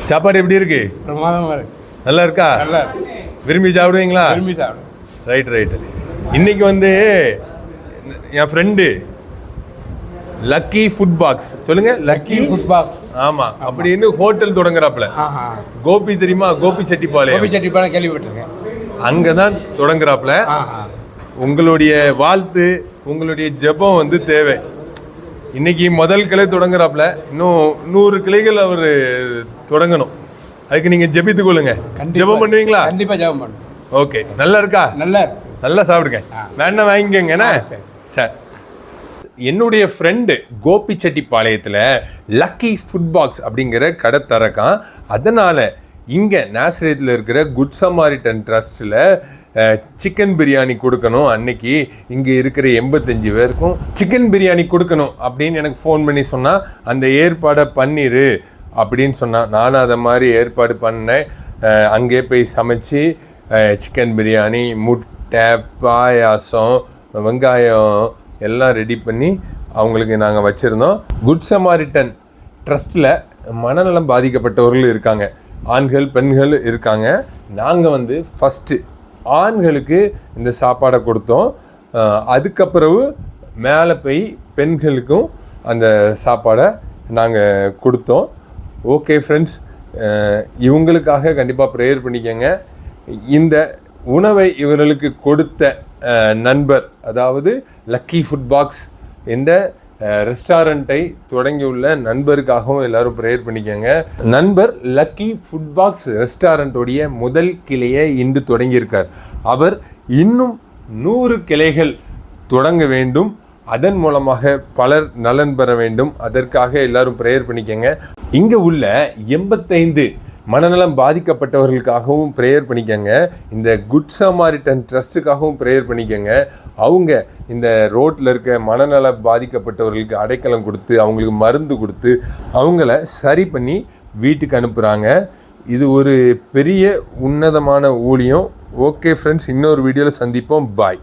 சாப்பாடு எப்படி இருக்கு? பிரமாதமாக இருக்கு. நல்லா இருக்கா? நல்லா விரும்பி சாப்பிடுவீங்களா? விரும்பி சாப்பிடுவேன். ரைட். இன்னைக்கு வந்து என் ஃப்ரெண்டு லக்கி ஃபுட் பாக்ஸ், சொல்லுங்க. Lucky food box. ஆமா, அப்படின்னு ஹோட்டல் தொடங்குறாப்ல. கோபி தெரியுமா? கோபி செட்டிப்பாளையம் கேள்விப்பட்டிருக்கேன். அங்கதான் தொடங்குறாப்ல. உங்களுடைய வாழ்த்து, உங்களுடைய ஜெபம் வந்து தேவை. இன்னைக்கு முதல் கிளை தொடங்குறாப்ல, இன்னும் 100 கிளைகள் அவர் தொடங்கணும். அதுக்கு நீங்க ஜெபித்துக் கொள்ளுங்க. ஜெபம் பண்ணுவீங்களா? கண்டிப்பா ஜெபம் பண்ணுவேன். ஓகே. நல்லா இருக்கா? நல்லா சாப்பிடுங்க. வேணா வாங்கிக்கங்க. சரி. என்னுடைய ஃப்ரெண்டு கோபி செட்டிப்பாளையத்தில் லக்கி ஃபுட் பாக்ஸ் அப்படிங்கிற கடை திறக்கான். அதனால் இங்கே நாசரேத்தில் இருக்கிற குட் சமாரிட்டன் ட்ரஸ்ட்டில் சிக்கன் பிரியாணி கொடுக்கணும். அன்னைக்கு இங்கே இருக்கிற 85 பேருக்கும் சிக்கன் பிரியாணி கொடுக்கணும் அப்படின்னு எனக்கு ஃபோன் பண்ணி சொன்னால், அந்த ஏற்பாடை பண்ணிரு அப்படின்னு சொன்னான். நானும் அதை மாதிரி ஏற்பாடு பண்ணேன். அங்கே போய் சமைச்சு சிக்கன் பிரியாணி, முட்டை, பாயாசம், வெங்காயம் எல்லாம் ரெடி பண்ணி அவங்களுக்கு நாங்கள் வச்சுருந்தோம். குட் சமாரிட்டன் ட்ரஸ்ட்டில் மனநலம் பாதிக்கப்பட்டவர்கள் இருக்காங்க, ஆண்கள் பெண்கள் இருக்காங்க. நாங்கள் வந்து ஃபஸ்ட்டு ஆண்களுக்கு இந்த சாப்பாடை கொடுத்தோம். அதுக்கப்புறம் மேலே போய் பெண்களுக்கும் அந்த சாப்பாடை நாங்கள் கொடுத்தோம். ஓகே ஃப்ரெண்ட்ஸ், இவங்களுக்காக கண்டிப்பாக ப்ரேயர் பண்ணிக்கோங்க. இந்த உணவை இவர்களுக்கு கொடுத்த நண்பர், அதாவது லக்கி ஃபுட் பாக்ஸ் என்ற ரெஸ்டாரண்ட்டை தொடங்கியுள்ள நண்பருக்காகவும் எல்லாரும் ப்ரேயர் பண்ணிக்கோங்க. நண்பர் லக்கி ஃபுட் பாக்ஸ் ரெஸ்டாரண்ட்டுடைய முதல் கிளையை இன்று தொடங்கியிருக்கார். அவர் இன்னும் 100 கிளைகள் தொடங்க வேண்டும். அதன் மூலமாக பலர் நலன் பெற வேண்டும். அதற்காக எல்லாரும் ப்ரேயர் பண்ணிக்கோங்க. இங்கே உள்ள 85 மனநலம் பாதிக்கப்பட்டவர்களுக்காகவும் ப்ரேயர் பண்ணிக்கோங்க. இந்த குட் சமாரிட்டன் ட்ரஸ்ட்டுக்காகவும் ப்ரேயர் பண்ணிக்கோங்க. அவங்க இந்த ரோட்டில் இருக்க மனநல பாதிக்கப்பட்டவர்களுக்கு அடைக்கலம் கொடுத்து, அவங்களுக்கு மருந்து கொடுத்து, அவங்கள சரி பண்ணி வீட்டுக்கு அனுப்புகிறாங்க. இது ஒரு பெரிய உன்னதமான ஊழியம். ஓகே ஃப்ரெண்ட்ஸ், இன்னொரு வீடியோவில் சந்திப்போம். பாய்.